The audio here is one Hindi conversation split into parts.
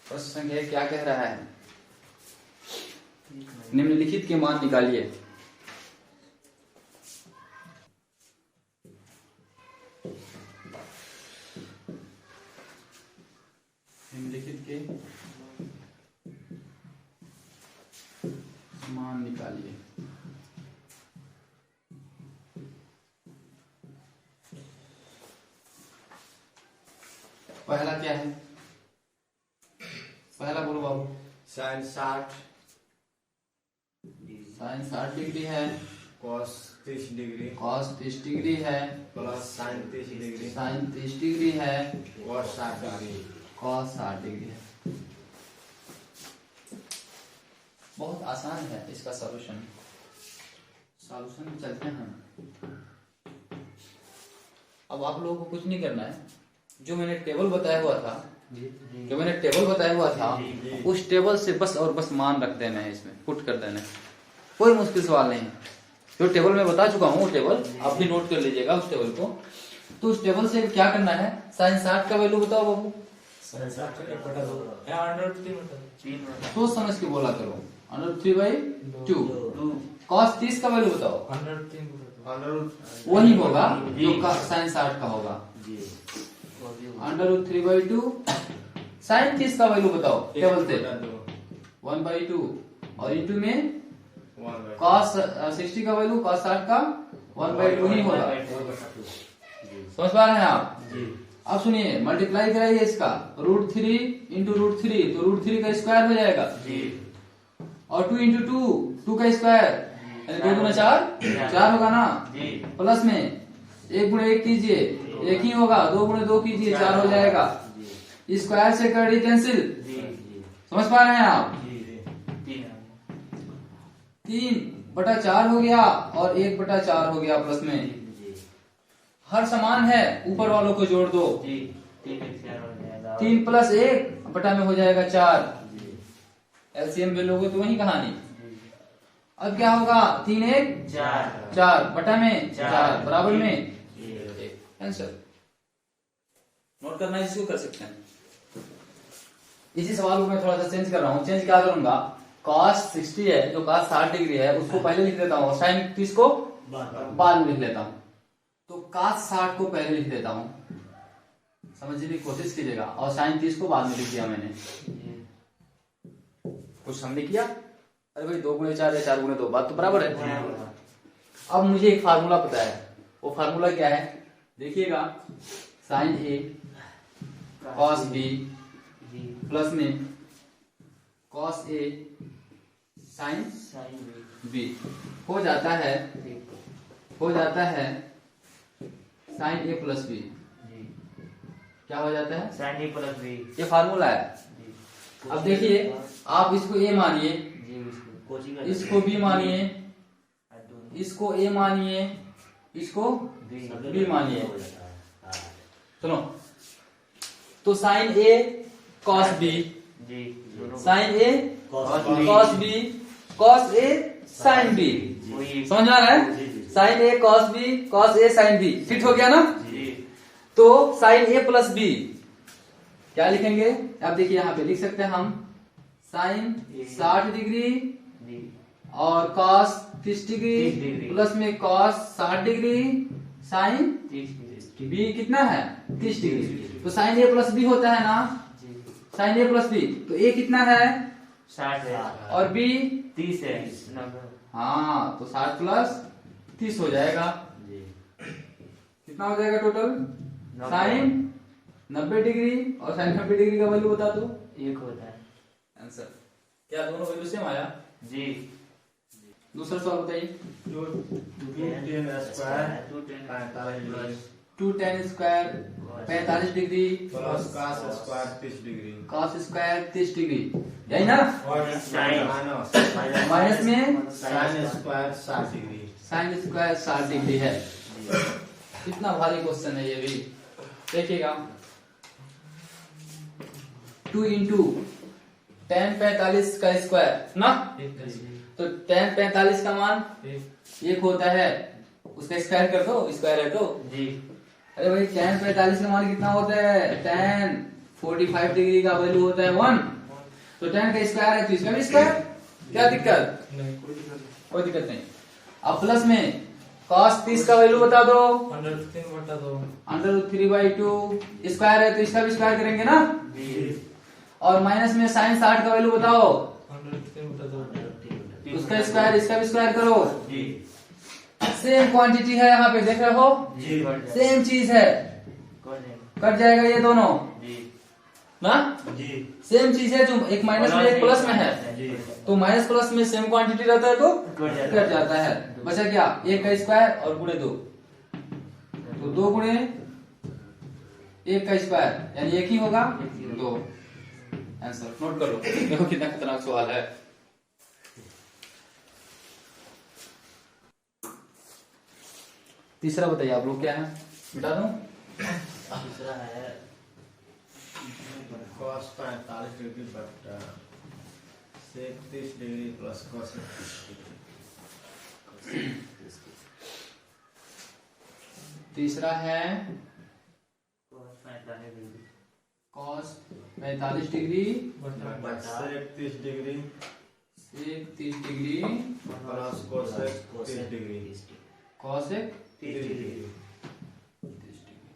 प्रश्न संख्या एक क्या कह रहा है? निम्नलिखित के मान निकालिए। निम्नलिखित के मान निकालिए। पहला क्या है? पहला बोलो बाबू। साइन 60 डिग्री है। कॉस 30 डिग्री कॉस 30 डिग्री है। Plus sign 30 degree sine 30 degree है। कॉस 60 डिग्री कॉस 60 डिग्री है। बहुत आसान है इसका सॉल्यूशन में चलते हैं। अब आप लोगों को कुछ नहीं करना है, जो मैंने टेबल बताया हुआ था उस टेबल से बस और बस मान रख देना है, इसमें पुट कर देना है। कोई मुश्किल सवाल नहीं है। जो टेबल में बता चुका हूँ वो टेबल आप भी नोट कर लीजिएगा उस टेबल को। तो उस टेबल से क्या करना है, साइन 60 का वैल्यू बताओ बाबू। सोच समझ के बोला करो। √3/2। कॉस 30 का वैल्यू बताओ। वही होगा जो साइन 60 का होगा। √3/2 साइन 30 का वैल्यू बताओ टेबल से। 1/2 और इंटू में कॉस 60 का वैल्यू कॉस 60 का 1/2 ही होगा। समझ पा रहे हैं आप? अब सुनिए, मल्टीप्लाई कराइए इसका। √3 इंटू √3 तो √3 का स्क्वायर हो जाएगा और 2 इंटू 2 का स्क्वायर 2 गुना 4 होगा ना। प्लस में 1 गुना 1 कीजिए 1 ही होगा, 2 गुना 2 कीजिए 4 हो जाएगा। स्क्वायर से कर कैंसिल। समझ पा रहे हैं आप? 3/4 हो गया और 1/4 हो गया प्लस में। हर समान है, ऊपर वालों को जोड़ दो। 3 + 1 बटा में हो जाएगा 4। एलसीएम में लोगों तो वही कहानी। अब क्या होगा, 3 1 4 बटा में 4 बराबर में आंसर। नोट करना है जिसको कर सकते हैं। इसी सवाल को मैं थोड़ा सा चेंज कर रहा हूँ। चेंज क्या करूंगा, cos 60 है जो cos 60 डिग्री है उसको पहले लिख देता हूँ और sin 30 को बाद में लिख लेता हूँ। तो cos 60 को पहले लिख देता हूँ, समझने की कोशिश कीजिएगा, और sin 30 को बाद में लिख दिया मैंने। कुछ हमने किया, अरे भाई 2 गुणे 4 या 4 गुणे 2 बात तो बराबर है। अब मुझे एक फार्मूला पता है, वो फार्मूला क्या है देखिएगा। sin A cos B plus में cos A sin B हो जाता है sin A प्लस B। क्या हो जाता है, sin A प्लस B। ये फार्मूला है। अब देखिए, आप इसको A मानिए, इसको B मानिए, इसको A मानिए, इसको B मानिए। सुनो, तो sin A cos B, sin A cos B, cos A sin B। समझ आ रहा है? sin A cos B cos A sin B fit हो गया ना। तो sin A प्लस B क्या लिखेंगे, अब देखिए यहाँ पे लिख सकते हैं हम sin 60 डिग्री और cos 30 डिग्री प्लस में cos 60 डिग्री sin B कितना है 30 डिग्री। तो sin A प्लस B होता है ना, sin A प्लस B। तो A कितना है 60 है और B 30 है। हाँ, तो 60 प्लस 30 हो जाएगा। कितना हो जाएगा टोटल, sin 90 डिग्री और sin 90 डिग्री का वैल्यू बता दो। 1 होता है आंसर। क्या दोनों वैल्यू सेम आया? जी। दूसरा सवाल बताइए। 2tan square 45 degree plus cos square 30 degree cos square 30 degree, यही ना। माइनस में sin square 60 degree sin square 60 degree है। कितना भारी क्वेश्चन है ये भी, देखिएगा। 2 इंटू tan 45 का स्क्वायर ना, तो tan 45 का मान 1 होता है, उसका स्क्वायर कर दो, स्क्वायर है तो जी। अरे भाई tan 45 का मान कितना होता है, tan 45 डिग्री का वैल्यू होता है 1। तो tan का स्क्वायर है तो इसका भी स्क्वायर, क्या दिक्कत? नहीं कोई दिक्कत नहीं। कोई दिक्कत नहीं। अब प्लस में cos 30 का वैल्यू बता दो, अंडर 3/2 √3/2 स्क्वायर है तो इसका भी स्क्वायर करेंगे ना। जी और माइनस में sin 60 का वैल्यू बताओ, अंडर 3/2 उसका स्क्वायर इसका भी स्क्वायर करो। जी सेम क्वांटिटी है यहाँ पे, देख रहे हो, जी सेम चीज है, कट जाएगा ये दोनों जी ना, जी सेम चीज है, जो एक माइनस में एक प्लस में है, जी तो माइनस प्लस में सेम क्वांटिटी रहता है तो कट जाता है। कट जाता है। बचा क्या, एक का स्क्वायर और गुणे 2, तो 2 गुणे 1 का स्क्वायर यानी एक ही होगा, 2। आंसर नोट करो, देखो कितना खतरनाक सवाल है। तीसरा बताइए आप लोग क्या है, मिटा दूं? दूसरा है cos 45 डिग्री बटा sec 30 degree plus cos 30 degree. तीसरा है cos 45 डिग्री cos 45 डिग्री बटा sec 30 degree sec 30 degree plus cos 30 degree. cos 30 degree 30 degree,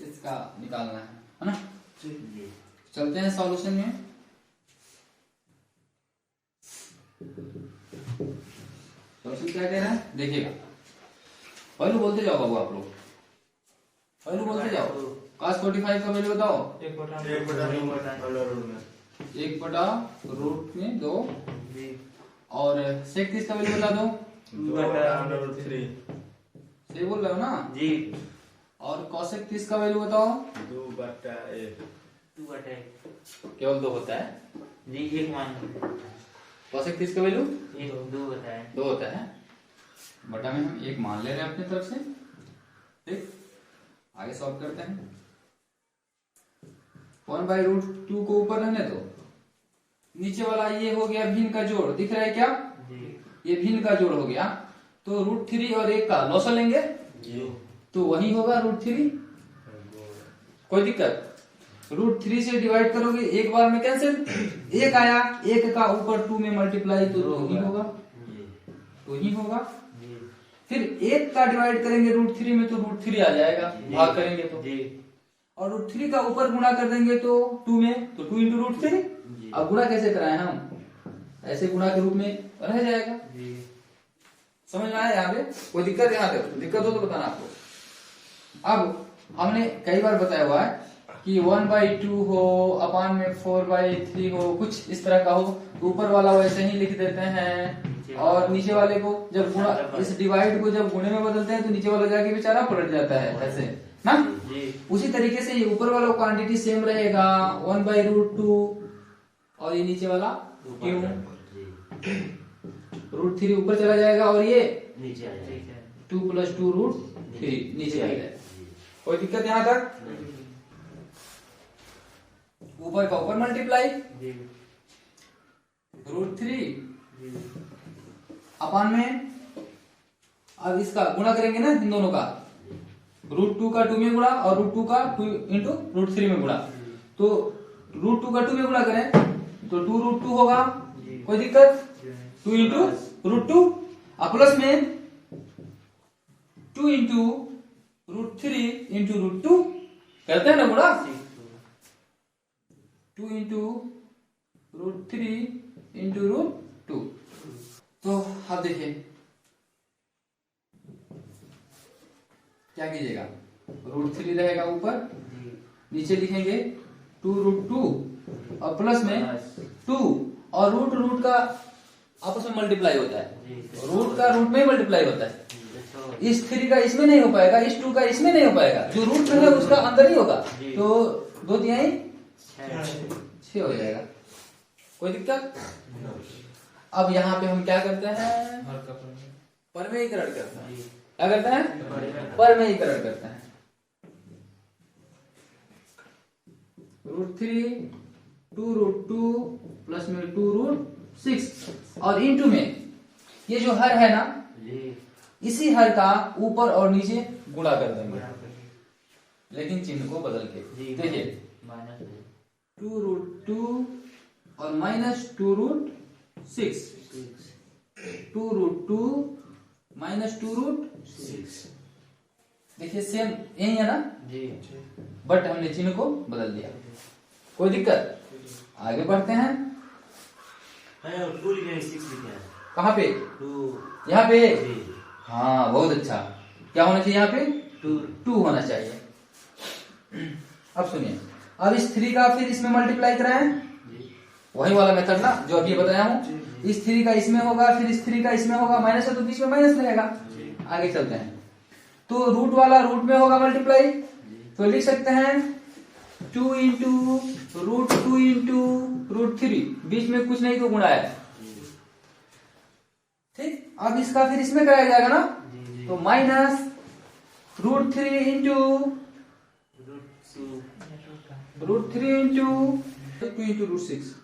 इसका निकालना है ना। जी चलते हैं सॉल्यूशन में। सॉल्यूशन क्या कह रहा है देखिएगा, पहलू बोलते जाओ बाबू, आप लोग पहलू बोलते जाओ। cos 45 का वैल्यू बताओ, 1 बटा रूट में 2, जी और sec 30 का वैल्यू बता दो, 2/√3 सही बोल रहे हो ना। जी और cosec 30 का वैल्यू बताओ, 2/1 2/1 केवल 2 होता है। जी एक मान cosec 30 का वैल्यू 2 बताए 2 होता है, बटा में हम 1 मान ले रहे हैं अपनी तरफ से। ठीक, आगे सॉल्व करते हैं। 1/√2 को ऊपर रहने दो, नीचे वाला ये हो गया भिन्न का जोड़, दिख रहा है क्या, जी ये भिन्न का जोड़ हो गया। तो √3 और 1 का लॉस लेंगे तो वही होगा √3, कोई दिक्कत। √3 से डिवाइड करोगे एक बार में कैंसिल, 1 आया, 1 का ऊपर 2 में मल्टीप्लाई तो 2 ही होगा, जी 2 ही होगा। जी फिर 1 का डिवाइड करेंगे √3 में तो √3 आ जाएगा, भाग करेंगे तो, जी और √3 का ऊपर गुणा कर देंगे तो 2 में, तो 2 इंटू √3। जी अब गुणा कैसे कराएं हम, ऐसे गुणा के रूप में रह जाएगा। जी समझ में आया यहाँ पे, कोई दिक्कत यहाँ पे, दिक्कत हो तो बताना आपको। अब हमने कई बार बताया हुआ है कि 1/2 हो, अपान में 4/3 हो, कुछ इस तरह का हो, ऊपर वाला वैसे ही लिख देते हैं, और नीचे वाले को जब गुणा, इस डिवाइड को जब गुणे में बदलते हैं तो नीचे वाला जाके बेचारा पलट जाता है, ऐसे ना। जी उसी तरीके से ये ऊपर वाला क्वांटिटी सेम रहेगा 1/√2, और ये नीचे वाला क्यों, √3 ऊपर चला जाएगा और ये नीचे आ जाएगा 2 + 2 √3 नीचे आ जाएगा। कोई दिक्कत यहाँ तक, ऊपर का ऊपर मल्टीप्लाई, जी √3 जी अपान में, अब इसका गुणा करेंगे ना इन दोनों का, √2 का 2 में गुणा और √2 का 2 इंटू √3 में गुणा, तो √2 का 2 में गुणा करें तो 2√2 होगा, कोई दिक्कत, 2 इंटू √2 और प्लस में 2 इंटू √3 इंटू √2 करते हैं ना गुणा, 2 इंटू √3 इंटू √2। तो अब देखिए क्या कीजिएगा, √3 रहेगा ऊपर, नीचे लिखेंगे 2√2 और प्लस में 2, और रूट का आपस में मल्टीप्लाई होता है, रूट का रूट में मल्टीप्लाई होता है। इस 3 का इसमें नहीं हो पाएगा, इस 2 का इसमें नहीं हो पाएगा, जो रूट में है उसका अंदर ही होगा, तो 2 तिहाई 6 हो जाएगा, कोई दिक्कत। अब यहाँ पे हम क्या करते हैं, परमेयीकरण करते हैं। क्या करते हैं, परमेयीकरण करते हैं। √3 2√2 प्लस में 2√6 और इंटू में ये जो हर है ना, इसी हर का ऊपर और नीचे गुणा कर देंगे, लेकिन चिन्ह को बदल के। देखिए माइनस 2√2 और -2√6। 2√2 -2√6। देखिए सेम यही है ना, जी। बट हमने चिन्ह को बदल दिया। कोई दिक्कत? आगे बढ़ते हैं। टू लिखे हैं, 6 लिखे हैं। कहाँ पे? 2 यहाँ पे। जी। हाँ बहुत अच्छा। क्या होना चाहिए यहाँ पे? 2 2 होना चाहिए। अब सुनिए, अब इस 3 का फिर इसमें मल्टीप्लाई कराएं, जी। वही वाला मेथड ना जो अभी बताया हूँ। इस 3 का इसमें होगा, फिर इस 3 का इसमें होगा, माइनस है तो बीच में माइनस रहेगा। आगे चलते हैं, तो रूट वाला रूट में होगा मल्टीप्लाई, तो लिख सकते हैं 2 इंटू √2 इंटू √3, बीच में कुछ नहीं तो गुणा है। ठीक, अब इसका फिर इसमें कराया जाएगा ना, जी। तो माइनस √3 इंटू √3 इंटू 2 इंटू √6।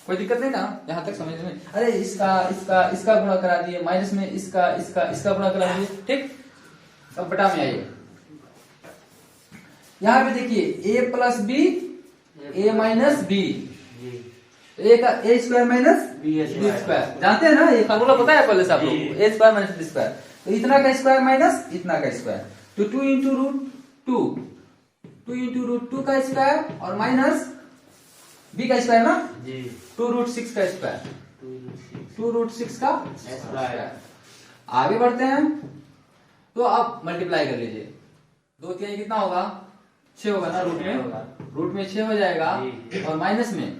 कोई दिक्कत नहीं ना यहाँ तक समझ में? अरे इसका गुणा करा दिए, माइनस में इसका गुणा करा दिए। ठीक, अब बटा में आइए। यहाँ पे देखिए a plus B a minus B, a का a square minus B B square, जानते हैं ना ये फार्मूला पता है पहले से आप लोगों को, a square minus B square. तो इतना का स्क्वायर माइनस इतना का स्क्वायर, तो 2 इंटू √2 का स्क्वायर और माइनस b का स्क्वायर ना, जी। 2√6 का स्क्वायर, 2√6 का स्क्वायर। आगे बढ़ते हैं, तो आप मल्टीप्लाई कर लीजिए। 2 3 कितना होगा? 6 होगा ना, रूट में 6 हो जाएगा, और माइनस में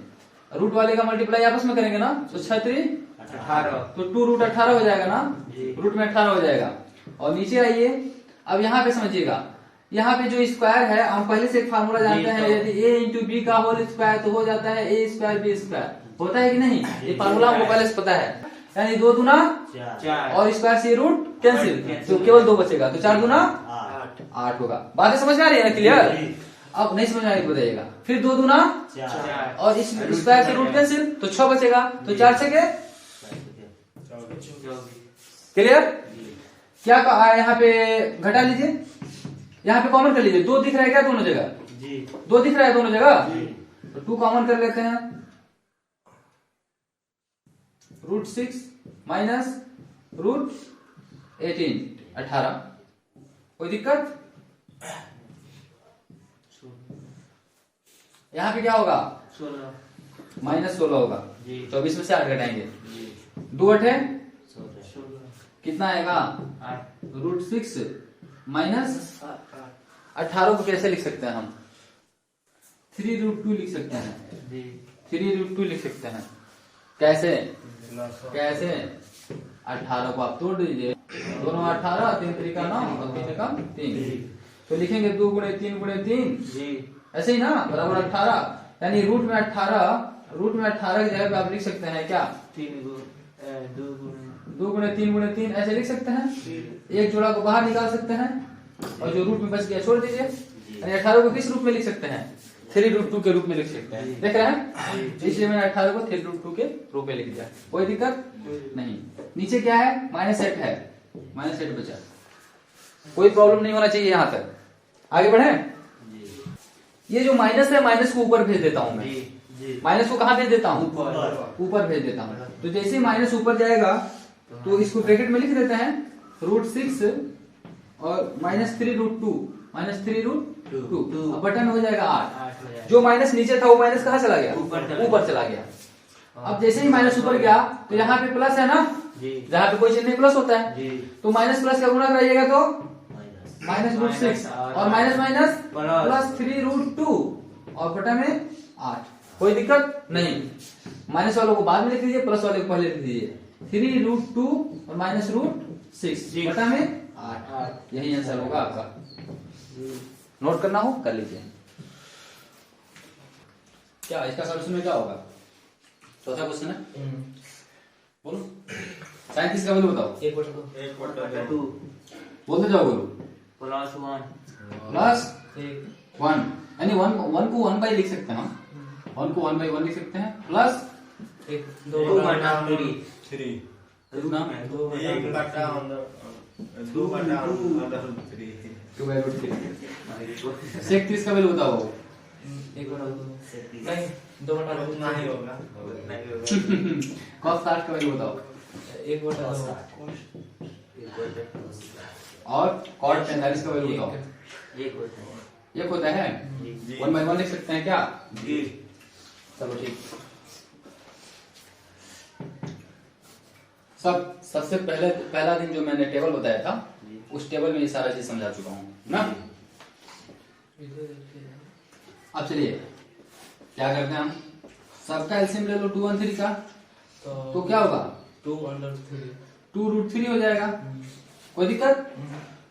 रूट वाले का मल्टीप्लाई आपस में करेंगे ना, तो 6 3 18, तो 2√18 हो जाएगा ना, जी। रूट में 18 हो जाएगा। और नीचे आइए, अब यहाँ पे समझिएगा, यहाँ पे जो स्क्वायर है हम पहले से एक फार्मूला जानते हैं, यदि a इंटू बी का होल स्क्वायर तो हो जाता है a स्क्वायर बी स्क्वायर, होता है कि नहीं? ये फार्मूला हमको पहले से पता है, यानी 2 दूना 4 और स्क्वायर से रूट कैंसिल, तो केवल 2 बचेगा, तो 4 दूना 8 होगा। बातें समझ में आ रही है ना, क्लियर? अब नहीं समझ में आ रही बताइएगा। फिर 2 दूना 4 और इस स्क्वायर से रूट कैंसिल, तो 6 बचेगा, तो 4 6 के क्लियर? क्या यहाँ पे घटा लीजिए, यहाँ पे कॉमन कर लीजिए। 2 दिख रहा है क्या दोनों जगह? जी। 2 दिख रहा है दोनों जगह, जी। तो 2 कॉमन कर लेते हैं। √6 माइनस √18 18। कोई दिक्कत? यहाँ पे क्या होगा? 16 माइनस 16 होगा, जी। 24 में से 8 घटाएंगे, जी। 2 8 16 कितना आएगा? 8 √6 माइनस 18 को कैसे लिख सकते हैं हम? 3√2 लिख सकते हैं, जी। 3√2 लिख सकते हैं। कैसे? 18 को आप तोड़ दीजिए, दोनों 18, 3 3 का 9 और 3 का 3, तो लिखेंगे 2 गुणे 3 गुणे 3, जी। ऐसे ही ना, बराबर 18, यानी रूट में 18 की जगह पे आप लिख सकते हैं क्या? 2 गुणे 3 गुणे 3 ऐसे लिख सकते हैं। एक जोड़ा को बाहर निकाल सकते हैं, और जो रूट में बच गया छोड़ दीजिए। यानी 18 को किस रूप में लिख सकते हैं? 3√2 के रूप में लिख सकते हैं। देख रहे हैं? इसलिए मैंने 18 को 3√2 के रूप में लिख दिया। कोई दिक्कत नहीं। नीचे क्या है? -8 है, -8 बचा। कोई प्रॉब्लम नहीं होना चाहिए यहाँ तक। आगे बढ़े। ये जो माइनस है, माइनस को ऊपर भेज देता हूँ मैं। माइनस को कहाँ भेज देता हूँ? ऊपर भेज देता हूँ। तो जैसे ही माइनस ऊपर जाएगा तो इसको ब्रैकेट में लिख देते हैं, √6 और -3√2 -3√2, अब बटन हो जाएगा 8। जो माइनस नीचे था वो माइनस कहाँ चला गया? ऊपर चला गया। अब जैसे ही माइनस ऊपर गया तो यहाँ पे प्लस है ना, जहाँ पे कोई चिन्ह नहीं प्लस होता है, तो माइनस प्लस का गुणा कराइएगा तो -√6 और माइनस माइनस प्लस 3√2 और बटा में 8। कोई दिक्कत नहीं। माइनस वालों को बाद में लिख दीजिए, प्लस वाले को पहले लिख दीजिए। 3√2 और -√6 बटा में 8। यही आंसर होगा आपका। नोट करना हो कर लीजिए। क्या इसका सॉल्यूशन में क्या होगा? चौथा क्वेश्चन है, बोलो। 37 का वैल्यू बताओ। 1/2 बोलते जाओ, बोलो। +1 +1, यानी 1 को 1 बाई लिख सकते हैं हम, 1 को 1/1 लिख सकते हैं, प्लस 2/3 कितना? 1/2 √3 2/√3। सेक 30 का वैल्यू बताओ। 1/2 नहीं 2/2 उतना ही होगा। cos 60 का वैल्यू बताओ। 1/2 और cot 45 का वैल्यू बताओ। एक होता है। जी। 1/1 लिख सकते हैं क्या? जी। चलो ठीक। सबसे पहला दिन जो मैंने टेबल बताया था, उस टेबल में ये सारा चीज समझा चुका हूँ ना। अब चलिए क्या करते हैं हम, सबका एलसीएम ले लो 2 1 3 का, तो क्या होगा? 2/3 2√3 हो जाएगा। कोई दिक्कत?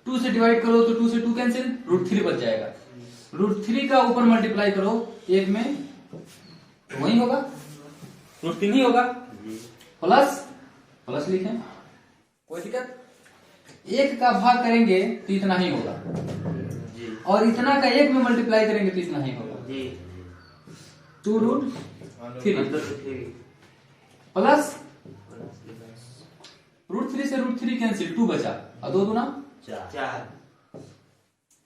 2 से डिवाइड करो तो 2 से 2 कैंसिल, √3 बच जाएगा। √3 का ऊपर मल्टीप्लाई करो 1 में, तो वही होगा, √3 ही होगा। प्लस लिखें, कोई दिक्कत? 1 का भाग करेंगे तो इतना ही होगा, और इतना का 1 में मल्टीप्लाई करेंगे तो इतना ही होगा। 2√3 प्लस √3 से √3 कैंसिल, 2 बचा और 2 दूना 4।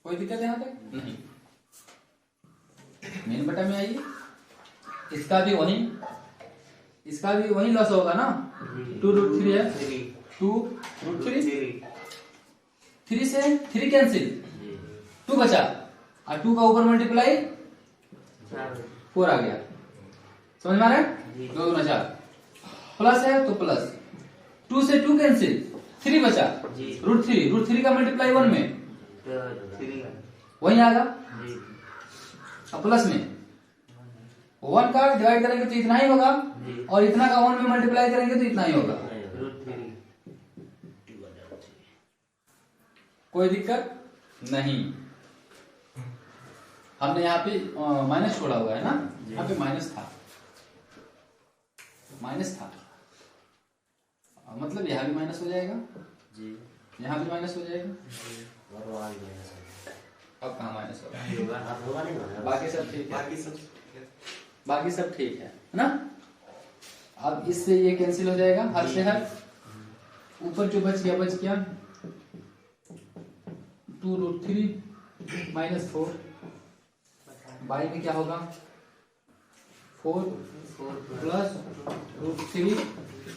कोई दिक्कत है यहाँ पे? नहीं। मेन बटा में आइए, इसका भी वही लॉस होगा ना। 2√3 है, 2√3, 3 से 3 कैंसिल, 2 बचा और 2 का ऊपर मल्टीप्लाई 4 आ गया। समझ में आ रहा है? 2 दूना 4, प्लस है तो प्लस, 2 से 2 कैंसिल, 3 बचा, √3 का मल्टीप्लाई 1 में वही आएगा। अब प्लस में 1 का डिवाइड करेंगे तो इतना ही होगा, और इतना का 1 में मल्टीप्लाई करेंगे तो इतना ही होगा। कोई दिक्कत नहीं। हमने यहाँ पे माइनस छोड़ा हुआ है ना, यहाँ पे माइनस था, मतलब यहाँ भी माइनस हो जाएगा, यहाँ भी माइनस हो जाएगा। अब कहाँ माइनस होगा? बाकी सब ठीक है ना। अब इससे ये कैंसिल हो जाएगा, हर से हर, ऊपर जो बच गया 2√3 - 4, बाई में क्या होगा? 4 प्लस √3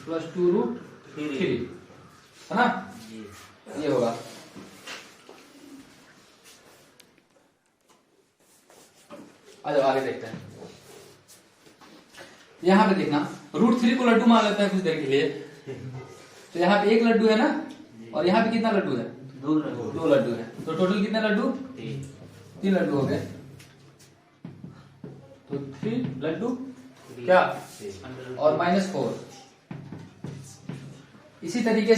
प्लस 2√3 है ना, ये होगा। अच्छा आगे देखते हैं। यहाँ पे देखना, √3 को लड्डू मान लेते हैं कुछ देर के लिए, तो यहाँ पे 1 लड्डू है ना, और यहाँ पे कितना लड्डू है? 2 लड्डू है, तो टोटल कितने लड्डू? 3 लड्डू हो गए, तो 3 लड्डू क्या, और -4। इसी तरीके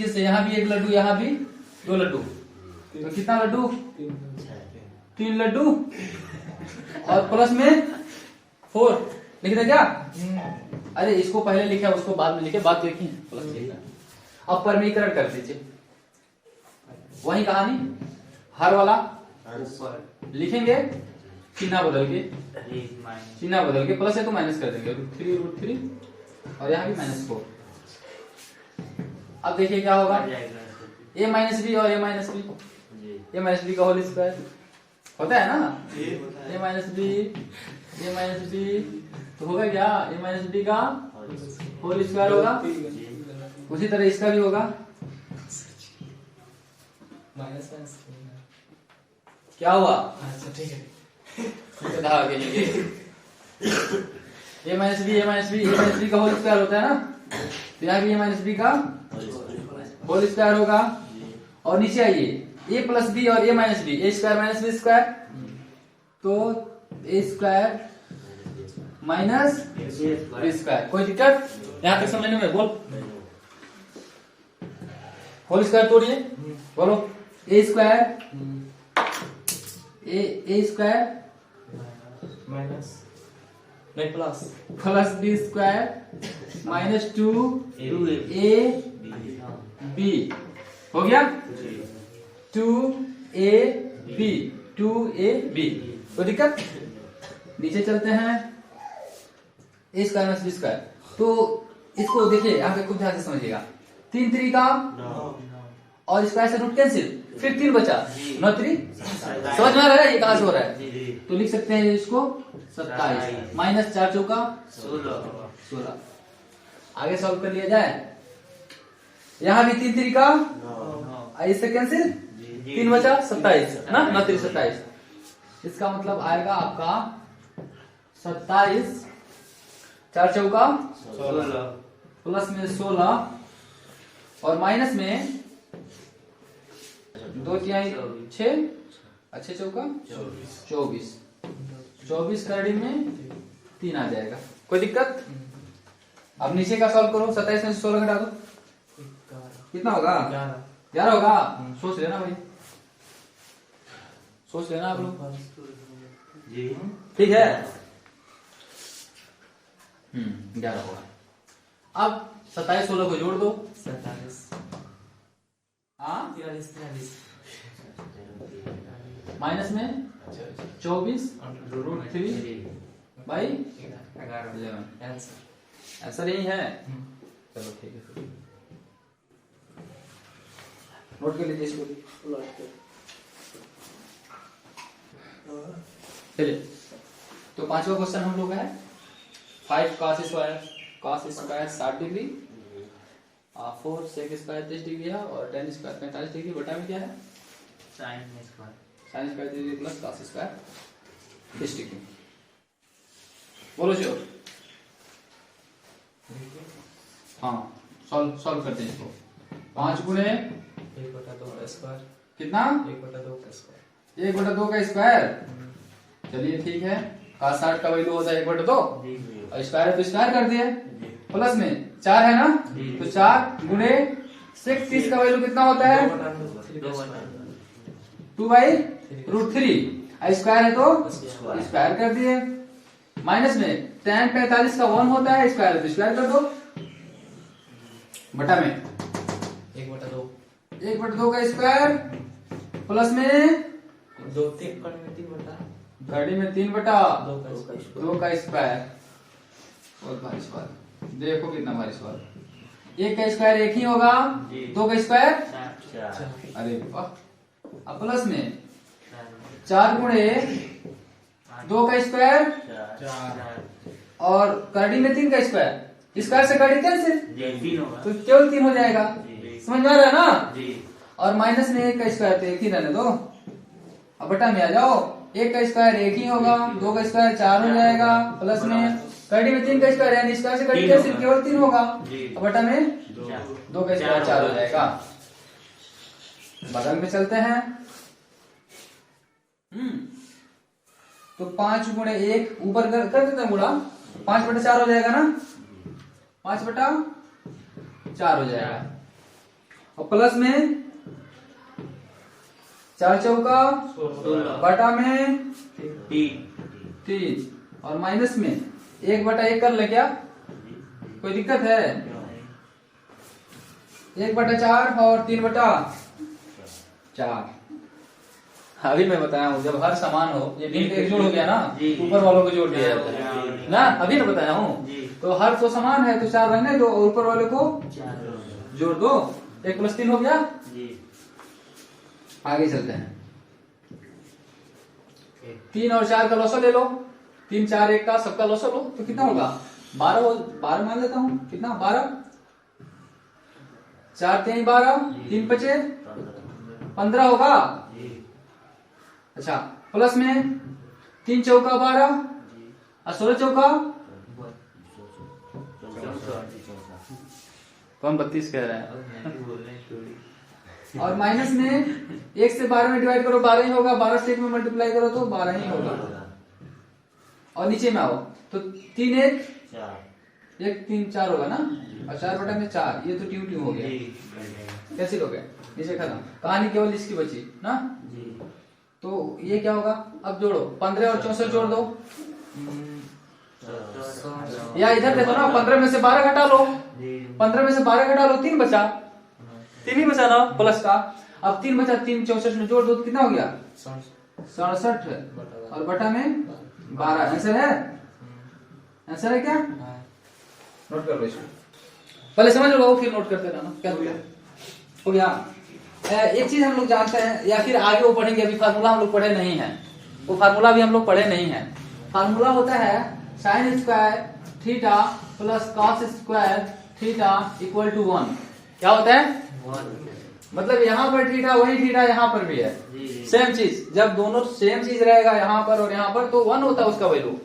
से यहाँ भी 1 लड्डू, यहाँ भी 2 लड्डू, तो कितना लड्डू? 3 लड्डू, और प्लस में 4 लिख दे क्या? अरे इसको पहले लिखा उसको बाद में लिखे, बात देखिए प्लस लिखा। अब परमीकरण कर दीजिए, वही कहानी, हर वाला लिखेंगे, चिन्ह बदल के, प्लस है तो माइनस कर देंगे, √3 और यहाँ भी -4। अब देखिए क्या होगा, a - b और a - b का होल स्क्वायर होता है ना, a - b तो होगा क्या, a - b का होल स्क्वायर होगा। उसी तरह इसका भी होगा, क्या हुआ? अच्छा ठीक है। आगे लिखिए, a - b का होल स्क्वायर होता है ना, तो यहाँ भी a - b का होल स्क्वायर होगा। और नीचे आइए, a + b और a - b, a² - b², तो a² - b²। कोई दिक्कत यहाँ तक समझने में? बोल, होल स्क्वायर तोड़िए, बोलो, a² नहीं प्लस प्लस b² - 2ab हो गया, 2ab। कोई दिक्कत? नीचे चलते हैं, a² - b², तो इसको देखिए यहाँ पे खूब ध्यान से समझिएगा, 3 3 का और स्क्वायर से रूट कैंसिल, फिर 3 बचा, जी। 9 3, समझ में आ रहा है ये कहाँ से हो रहा है? जी तो लिख सकते हैं इसको 27 माइनस 4 चौका 16। आगे सॉल्व कर लिया जाए। यहाँ भी 3 3 का इससे कैंसिल, 3 बचा 27 ना, 9 3 27। इसका मतलब आएगा आपका 27, 4 चौका प्लस में 16 और माइनस में 2 तिहाई 6, अच्छे चौका 24, 24 करड़ी में 3 आ जाएगा। कोई दिक्कत? अब नीचे का सॉल्व करो, 27 में से 16 घटा दो, कितना होगा? 11 होगा। सोच लेना भाई, सोच लेना आप लोग, जी ठीक है। 11 होगा। अब 27 16 को जोड़ दो, 47 हाँ 43 माइनस में 24 √3 बाई 11। आंसर आंसर यही है। चलो ठीक है, फिर नोट कर लीजिए इसको। चलिए, तो पांचवा क्वेश्चन हम लोग है 5 cos square 60 degree, 4 sec square 30 degree है और 10 स्क्वायर 45 डिग्री। बटा में क्या है? Sine square sin square 30 degree plus cos square 30 degree. बोलो जो, हाँ सॉल्व करते हैं इसको। 5 गुणे 1/2 का स्क्वायर, कितना? 1/2 का स्क्वायर। 1/2 का स्क्वायर। चलिए ठीक है, cos 60 का वैल्यू होता है 1/2 और स्क्वायर है तो स्क्वायर कर दिए। प्लस में 4 है ना, तो 4 गुणे sec 30 का वैल्यू कितना होता है? 2/√3। स्क्वायर है तो स्क्वायर कर दिए। माइनस में tan 45 का 1 होता है, स्क्वायर है तो स्क्वायर कर दो। बटा में 1/2 का स्क्वायर प्लस में 2 3 कड़ी में 3 बटा घड़ी में 3 बटा 2 का स्क्वायर। बहुत भारी सवाल, देखो कितना भारी सवाल। 1 का स्क्वायर 1 ही होगा, 2 का स्क्वायर, अरे वाह। अब प्लस में 4 गुणे 2 का स्क्वायर और करड़ी में 3 का स्क्वायर, स्क्वायर से करड़ी कैंसिल, तो केवल 3 हो जाएगा। समझ में आ रहा है ना? और माइनस में 1 का स्क्वायर तो 1 ही रहने दो। अब बटा में आ जाओ, 1 का स्क्वायर 1 ही होगा, 2 का स्क्वायर 4 हो जाएगा, प्लस में करड़ी में 3 का स्क्वायर यानी स्क्वायर से करड़ी कैंसिल, केवल 3 होगा। अब बटा में 2 का स्क्वायर 4 हो जाएगा। बगल में चलते हैं। तो 5 गुणे 1 ऊपर कर देते हैं गुणा, 5/4 हो जाएगा ना, 5/4 हो जाएगा। और प्लस में 4 चौका बटा में 3 और माइनस में 1/1 कर ले क्या, कोई दिक्कत है? 1/4 और 3/4। अभी मैं बताया हूँ, जब हर समान हो, ये भिन्न एक जोड़ हो गया ना, ऊपर वालों को जोड़ दिया जाता है ना, अभी मैं बताया हूँ। तो हर तो समान है तो 4 रहने दो और ऊपर वाले को जोड़ दो, 1 + 3 हो गया। आगे चलते हैं। 3 और 4 का लॉसा ले लो, 3 4 1 का सबका लॉसा लो, तो कितना होगा? 12 मान लेता हूँ, कितना? 12, 4 3 12, 3 5 15 होगा। अच्छा, प्लस में 3 चौका 12 और 16 चौका कौन 32 कह रहा है? और माइनस में 1 से 12 में डिवाइड करो 12 ही होगा, 12 से 1 में मल्टीप्लाई करो तो 12 ही होगा। और नीचे में आओ तो 3 1 1 3 4 होगा ना, और 4/4, ये तो ट्यू हो गया, कैसे हो गया? नीचे खत्म, कहानी केवल इसकी बची ना। तो ये क्या होगा? अब जोड़ो, 15 और 64 जोड़ दो, या इधर देखो ना, 15 में से 12 घटा लो, 15 में से 12 घटा लो, 3 बचा, 3 ही बचा ना प्लस का। अब 3 बचा, 3 64 में जोड़ दो तो कितना हो गया? 67 और बटा में 12। आंसर है? आंसर है क्या? नोट कर लो इसको, पहले समझ लो फिर नोट करते रहना। क्या हो गया? एक चीज हम लोग जानते हैं, या फिर आगे वो पढ़ेंगे, अभी फार्मूला हम लोग पढ़े नहीं है, वो फार्मूला भी हम लोग पढ़े नहीं है। फार्मूला होता है sine square theta plus cos square theta equal to 1। क्या होता है? 1 मतलब यहाँ पर थीटा वही थीटा यहाँ पर भी है, सेम चीज। जब दोनों सेम चीज रहेगा यहाँ पर और यहाँ पर, तो 1 होता है उसका वैल्यू।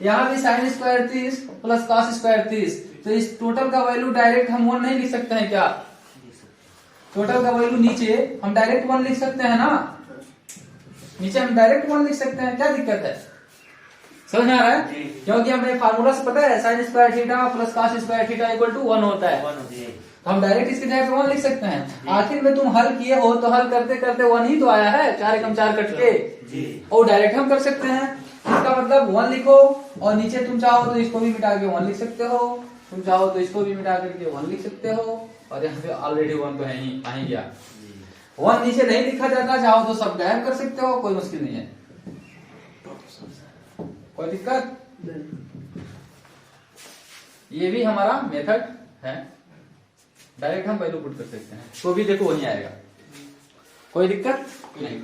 यहाँ भी sine square 30 plus cos square 30, तो इस टोटल का वैल्यू डायरेक्ट हम 1 नहीं लिख सकते हैं क्या? टोटल का वैल्यू नीचे हम डायरेक्ट 1 लिख सकते हैं ना, नीचे हम डायरेक्ट 1 लिख सकते हैं, क्या दिक्कत है? समझ में आ रहा है? क्योंकि हमें फार्मूला से पता है sine square theta plus cos square theta equal to 1 होता है, तो हम डायरेक्ट इसकी जगह पे 1 लिख सकते हैं। आखिर में तुम हल किए हो तो हल करते करते 1 ही तो आया है, 4 एकम 4 कट के, और डायरेक्ट हम कर सकते हैं। इसका मतलब 1 लिखो और नीचे तुम चाहो तो इसको भी मिटा के 1 लिख सकते हो, तुम चाहो तो इसको भी मिटा करके 1 लिख सकते हो, और यहाँ पे ऑलरेडी 1 तो है ही, आ ही गया। 1 नीचे नहीं लिखा जाता, चाहो तो सब गायब कर सकते हो, कोई मुश्किल नहीं है, कोई दिक्कत। ये भी हमारा मेथड है, डायरेक्ट हम वैल्यू पुट कर सकते हैं, तो भी देखो वही आएगा, कोई दिक्कत नहीं।